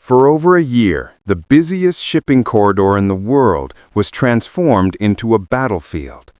For over a year, the busiest shipping corridor in the world was transformed into a battlefield.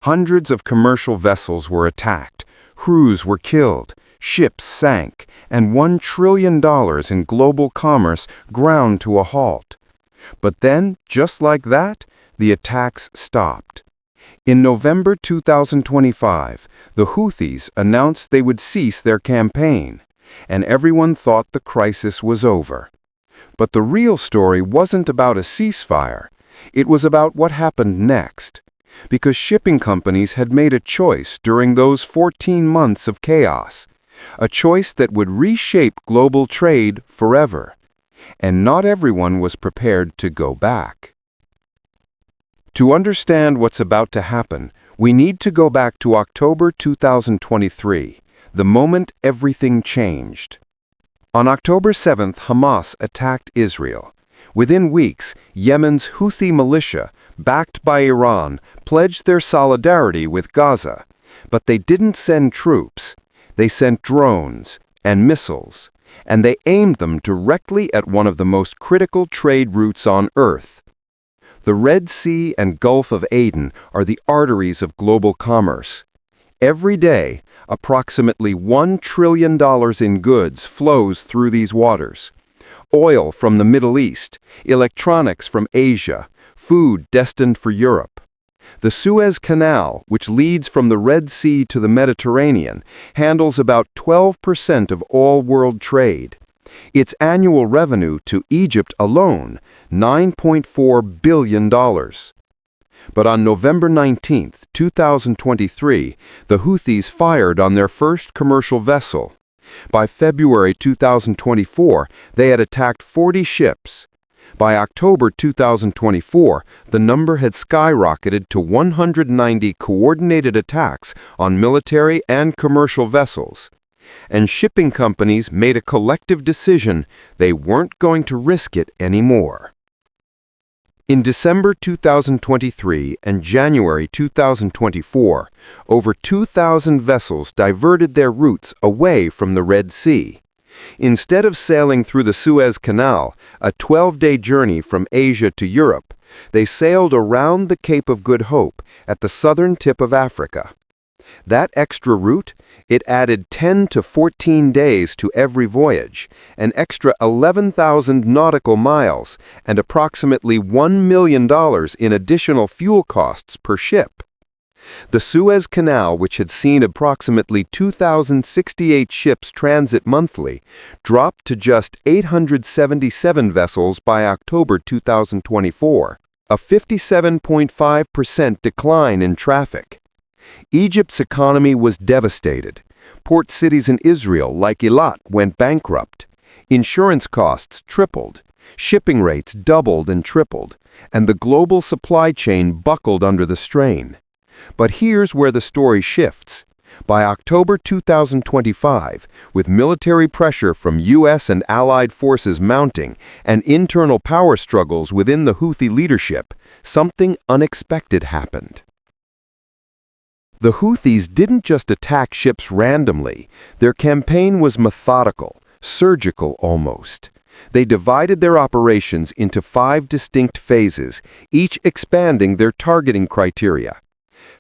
Hundreds of commercial vessels were attacked, crews were killed, ships sank, and $1 trillion in global commerce ground to a halt. But then, just like that, the attacks stopped. In November 2025, the Houthis announced they would cease their campaign, and everyone thought the crisis was over. But the real story wasn't about a ceasefire. It was about what happened next. Because shipping companies had made a choice during those 14 months of chaos. A choice that would reshape global trade forever. And not everyone was prepared to go back. To understand what's about to happen, we need to go back to October 2023, the moment everything changed. On October 7th, Hamas attacked Israel. Within weeks, Yemen's Houthi militia, backed by Iran, pledged their solidarity with Gaza. But they didn't send troops. They sent drones and missiles, and they aimed them directly at one of the most critical trade routes on Earth. The Red Sea and Gulf of Aden are the arteries of global commerce. Every day, approximately $1 trillion in goods flows through these waters. Oil from the Middle East, electronics from Asia, food destined for Europe. The Suez Canal, which leads from the Red Sea to the Mediterranean, handles about 12% of all world trade. Its annual revenue to Egypt alone, $9.4 billion. But on November 19, 2023, the Houthis fired on their first commercial vessel. By February 2024, they had attacked 40 ships. By October 2024, the number had skyrocketed to 190 coordinated attacks on military and commercial vessels. And shipping companies made a collective decision: they weren't going to risk it anymore. In December 2023 and January 2024, over 2,000 vessels diverted their routes away from the Red Sea. Instead of sailing through the Suez Canal, a 12-day journey from Asia to Europe, they sailed around the Cape of Good Hope at the southern tip of Africa. That extra route, it added 10 to 14 days to every voyage, an extra 11,000 nautical miles, and approximately $1 million in additional fuel costs per ship. The Suez Canal, which had seen approximately 2,068 ships transit monthly, dropped to just 877 vessels by October 2024, a 57.5% decline in traffic. Egypt's economy was devastated. Port cities in Israel, like Eilat, went bankrupt. Insurance costs tripled. Shipping rates doubled and tripled. And the global supply chain buckled under the strain. But here's where the story shifts. By October 2025, with military pressure from U.S. and allied forces mounting and internal power struggles within the Houthi leadership, something unexpected happened. The Houthis didn't just attack ships randomly. Their campaign was methodical, surgical almost. They divided their operations into 5 distinct phases, each expanding their targeting criteria.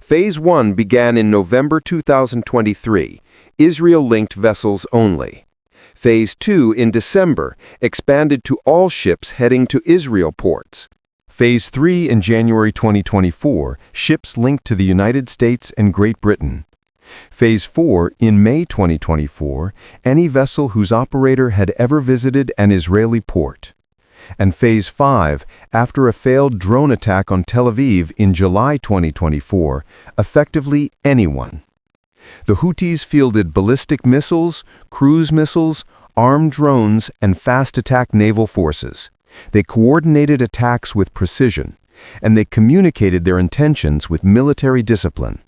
Phase 1 began in November 2023, Israel-linked vessels only. Phase 2 in December expanded to all ships heading to Israel ports. Phase 3 in January 2024, ships linked to the United States and Great Britain. Phase 4 in May 2024, any vessel whose operator had ever visited an Israeli port. And Phase 5, after a failed drone attack on Tel Aviv in July 2024, effectively anyone. The Houthis fielded ballistic missiles, cruise missiles, armed drones, and fast-attack naval forces. They coordinated attacks with precision, and they communicated their intentions with military discipline.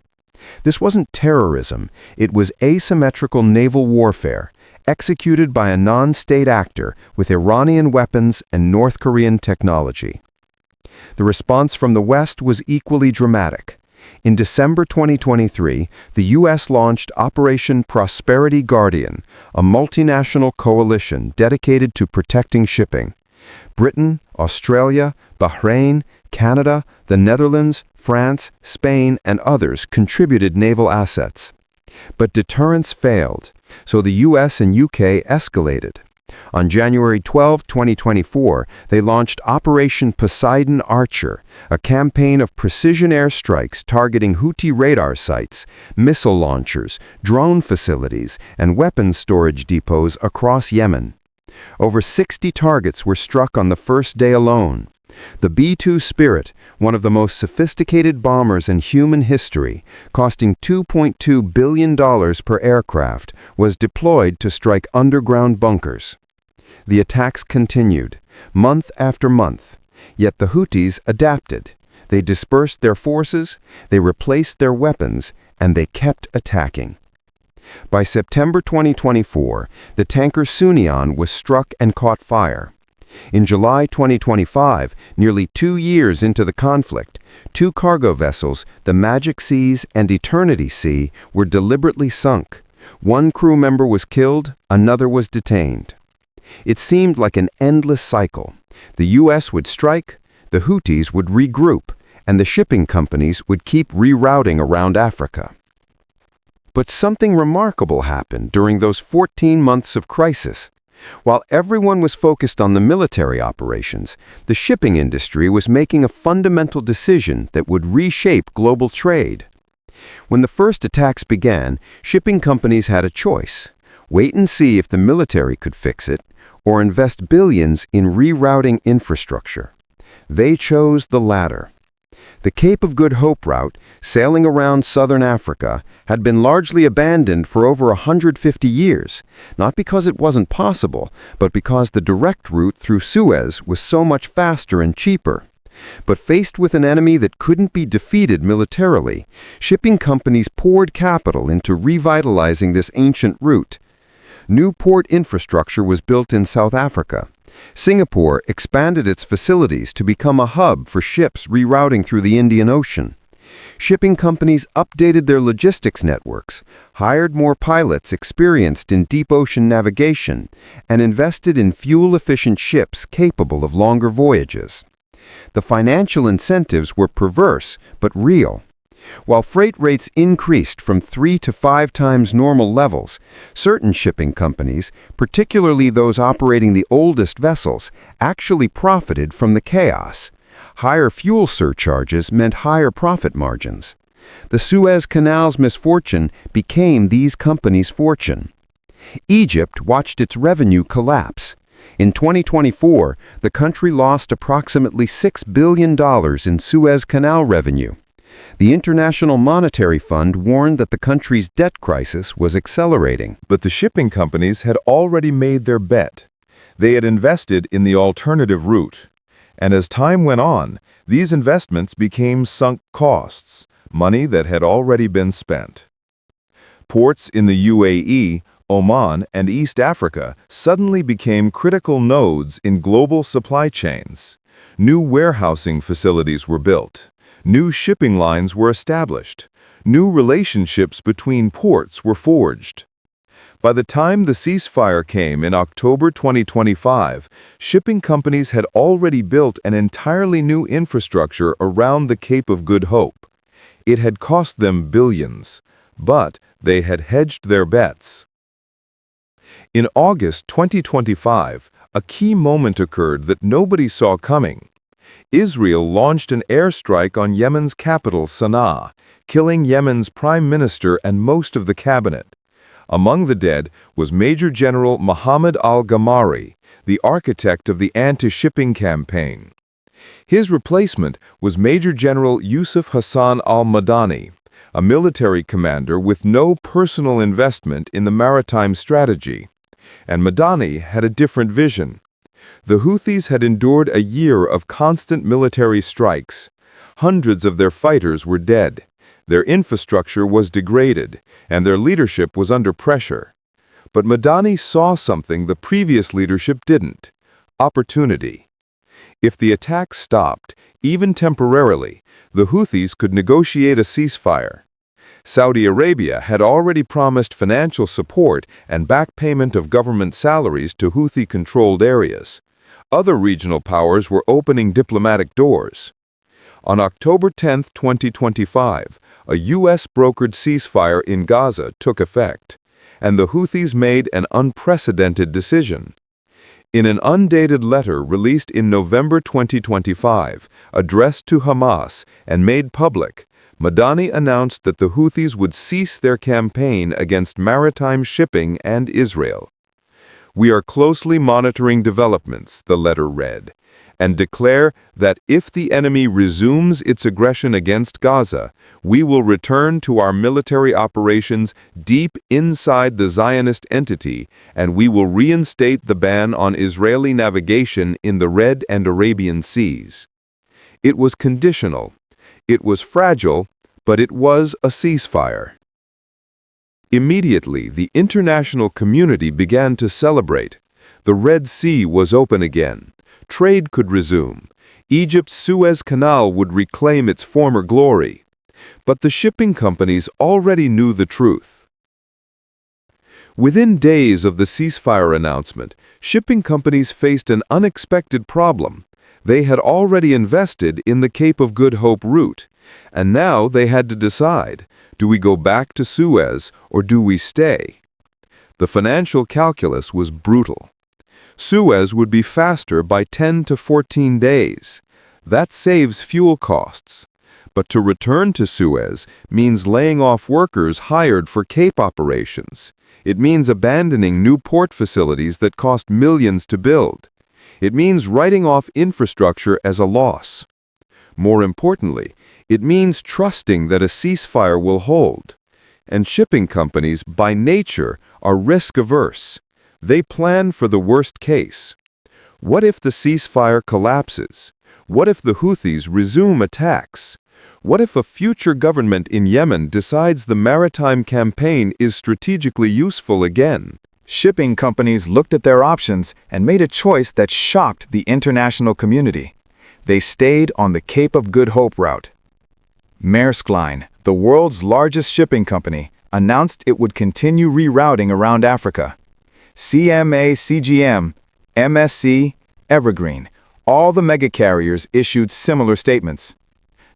This wasn't terrorism, it was asymmetrical naval warfare, executed by a non-state actor with Iranian weapons and North Korean technology. The response from the West was equally dramatic. In December 2023, the U.S. launched Operation Prosperity Guardian, a multinational coalition dedicated to protecting shipping. Britain, Australia, Bahrain, Canada, the Netherlands, France, Spain, and others contributed naval assets. But deterrence failed, so the U.S. and U.K. escalated. On January 12, 2024, they launched Operation Poseidon Archer, a campaign of precision airstrikes targeting Houthi radar sites, missile launchers, drone facilities, and weapons storage depots across Yemen. Over 60 targets were struck on the first day alone. The B-2 Spirit, one of the most sophisticated bombers in human history, costing $2.2 billion per aircraft, was deployed to strike underground bunkers. The attacks continued, month after month, yet the Houthis adapted. They dispersed their forces, they replaced their weapons, and they kept attacking. By September 2024, the tanker Sunion was struck and caught fire. In July 2025, nearly 2 years into the conflict, 2 cargo vessels, the Magic Seas and Eternity Sea, were deliberately sunk. 1 crew member was killed, another was detained. It seemed like an endless cycle. The U.S. would strike, the Houthis would regroup, and the shipping companies would keep rerouting around Africa. But something remarkable happened during those 14 months of crisis. While everyone was focused on the military operations, the shipping industry was making a fundamental decision that would reshape global trade. When the first attacks began, shipping companies had a choice: wait and see if the military could fix it, or invest billions in rerouting infrastructure. They chose the latter. The Cape of Good Hope route, sailing around southern Africa, had been largely abandoned for over 150 years, not because it wasn't possible, but because the direct route through Suez was so much faster and cheaper. But faced with an enemy that couldn't be defeated militarily, shipping companies poured capital into revitalizing this ancient route. New port infrastructure was built in South Africa. Singapore expanded its facilities to become a hub for ships rerouting through the Indian Ocean. Shipping companies updated their logistics networks, hired more pilots experienced in deep ocean navigation, and invested in fuel-efficient ships capable of longer voyages. The financial incentives were perverse but real. While freight rates increased from 3 to 5 times normal levels, certain shipping companies, particularly those operating the oldest vessels, actually profited from the chaos. Higher fuel surcharges meant higher profit margins. The Suez Canal's misfortune became these companies' fortune. Egypt watched its revenue collapse. In 2024, the country lost approximately $6 billion in Suez Canal revenue. The International Monetary Fund warned that the country's debt crisis was accelerating. But the shipping companies had already made their bet. They had invested in the alternative route. And as time went on, these investments became sunk costs, money that had already been spent. Ports in the UAE, Oman, and East Africa suddenly became critical nodes in global supply chains. New warehousing facilities were built. New shipping lines were established. New relationships between ports were forged. By the time the ceasefire came in October 2025, shipping companies had already built an entirely new infrastructure around the Cape of Good Hope. It had cost them billions, but they had hedged their bets. In August 2025, a key moment occurred that nobody saw coming. Israel launched an airstrike on Yemen's capital, Sana'a, killing Yemen's prime minister and most of the cabinet. Among the dead was Major General Mohammed al-Gamari, the architect of the anti-shipping campaign. His replacement was Major General Yusuf Hassan al-Madani, a military commander with no personal investment in the maritime strategy. And Madani had a different vision. The Houthis had endured a year of constant military strikes. Hundreds of their fighters were dead. Their infrastructure was degraded, and their leadership was under pressure. But Madani saw something the previous leadership didn't: opportunity. If the attack stopped, even temporarily, the Houthis could negotiate a ceasefire. Saudi Arabia had already promised financial support and back payment of government salaries to Houthi-controlled areas. Other regional powers were opening diplomatic doors. On October 10, 2025, a U.S.-brokered ceasefire in Gaza took effect, and the Houthis made an unprecedented decision. In an undated letter released in November 2025, addressed to Hamas and made public, Madani announced that the Houthis would cease their campaign against maritime shipping and Israel. "We are closely monitoring developments," the letter read, and declare that if the enemy resumes its aggression against Gaza, we will return to our military operations deep inside the Zionist entity, and we will reinstate the ban on Israeli navigation in the Red and Arabian Seas. It was conditional. It was fragile, but it was a ceasefire. Immediately, the international community began to celebrate. The Red Sea was open again. Trade could resume. Egypt's Suez Canal would reclaim its former glory. But the shipping companies already knew the truth. Within days of the ceasefire announcement, shipping companies faced an unexpected problem. They had already invested in the Cape of Good Hope route, and now they had to decide, do we go back to Suez or do we stay? The financial calculus was brutal. Suez would be faster by 10 to 14 days. That saves fuel costs. But to return to Suez means laying off workers hired for Cape operations. It means abandoning new port facilities that cost millions to build. It means writing off infrastructure as a loss. More importantly, it means trusting that a ceasefire will hold. And shipping companies, by nature, are risk-averse. They plan for the worst case. What if the ceasefire collapses? What if the Houthis resume attacks? What if a future government in Yemen decides the maritime campaign is strategically useful again? Shipping companies looked at their options and made a choice that shocked the international community. They stayed on the Cape of Good Hope route. Maersk Line, the world's largest shipping company, announced it would continue rerouting around Africa. CMA CGM, MSC, Evergreen, all the mega-carriers issued similar statements.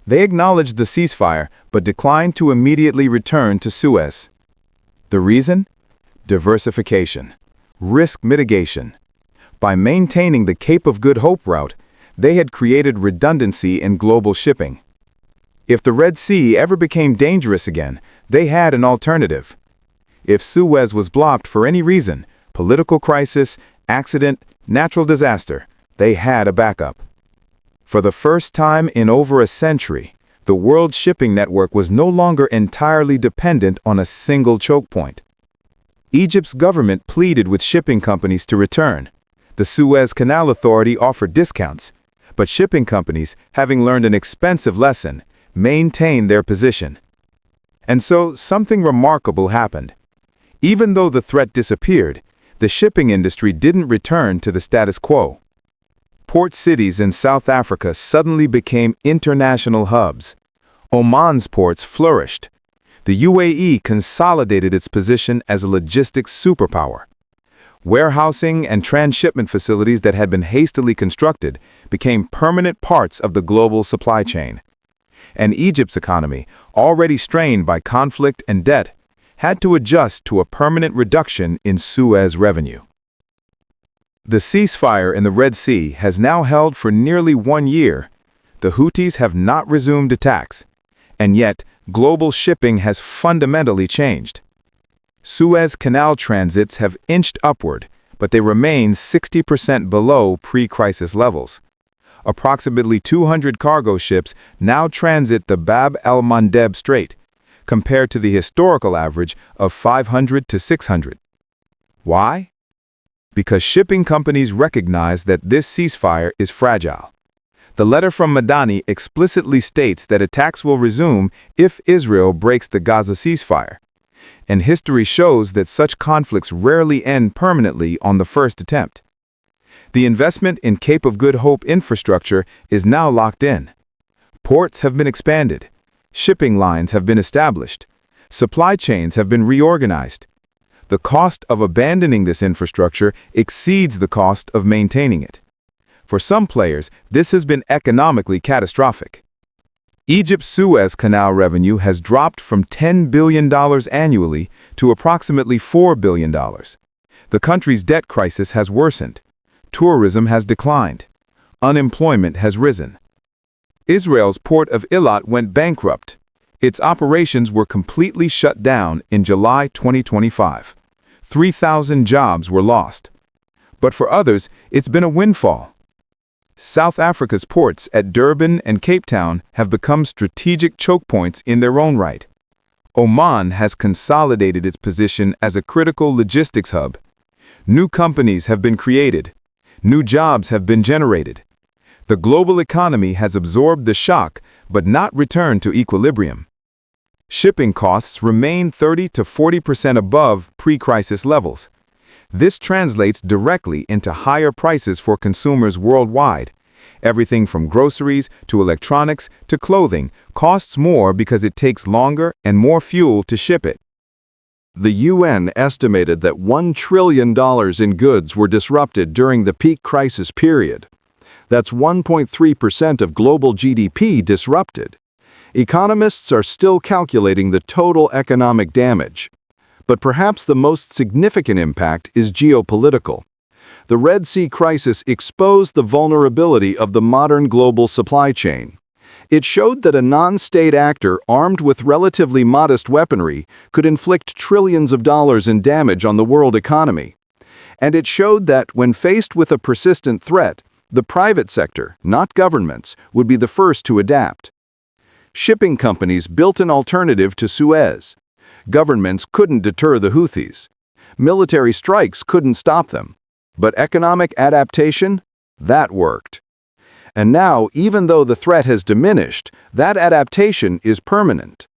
They acknowledged the ceasefire but declined to immediately return to Suez. The reason? Diversification, risk mitigation. By maintaining the Cape of Good Hope route, they had created redundancy in global shipping. If the Red Sea ever became dangerous again, they had an alternative. If Suez was blocked for any reason, political crisis, accident, natural disaster, they had a backup. For the first time in over a century, the world shipping network was no longer entirely dependent on a single choke point. Egypt's government pleaded with shipping companies to return. The Suez Canal Authority offered discounts, but shipping companies, having learned an expensive lesson, maintained their position. And so something remarkable happened. Even though the threat disappeared, the shipping industry didn't return to the status quo. Port cities in South Africa suddenly became international hubs. Oman's ports flourished. The UAE consolidated its position as a logistics superpower. Warehousing and transshipment facilities that had been hastily constructed became permanent parts of the global supply chain. And Egypt's economy, already strained by conflict and debt, had to adjust to a permanent reduction in Suez revenue. The ceasefire in the Red Sea has now held for nearly 1 year. The Houthis have not resumed attacks, and yet global shipping has fundamentally changed. Suez Canal transits have inched upward, but they remain 60% below pre-crisis levels. Approximately 200 cargo ships now transit the Bab el-Mandeb Strait, compared to the historical average of 500 to 600. Why? Because shipping companies recognize that this ceasefire is fragile. The letter from Madani explicitly states that attacks will resume if Israel breaks the Gaza ceasefire. And history shows that such conflicts rarely end permanently on the first attempt. The investment in Cape of Good Hope infrastructure is now locked in. Ports have been expanded. Shipping lines have been established. Supply chains have been reorganized. The cost of abandoning this infrastructure exceeds the cost of maintaining it. For some players, this has been economically catastrophic. Egypt's Suez Canal revenue has dropped from $10 billion annually to approximately $4 billion. The country's debt crisis has worsened. Tourism has declined. Unemployment has risen. Israel's port of Eilat went bankrupt. Its operations were completely shut down in July 2025. 3,000 jobs were lost. But for others, it's been a windfall. South Africa's ports at Durban and Cape Town have become strategic choke points in their own right. Oman has consolidated its position as a critical logistics hub. New companies have been created. New jobs have been generated. The global economy has absorbed the shock, but not returned to equilibrium. Shipping costs remain 30 to 40% above pre-crisis levels. This translates directly into higher prices for consumers worldwide. Everything from groceries to electronics to clothing costs more because it takes longer and more fuel to ship it. The UN estimated that $1 trillion in goods were disrupted during the peak crisis period. That's 1.3% of global GDP disrupted. Economists are still calculating the total economic damage. But perhaps the most significant impact is geopolitical. The Red Sea crisis exposed the vulnerability of the modern global supply chain. It showed that a non-state actor armed with relatively modest weaponry could inflict trillions of dollars in damage on the world economy. And it showed that when faced with a persistent threat, the private sector, not governments, would be the first to adapt. Shipping companies built an alternative to Suez. Governments couldn't deter the Houthis. Military strikes couldn't stop them. But economic adaptation? That worked. And now, even though the threat has diminished, that adaptation is permanent.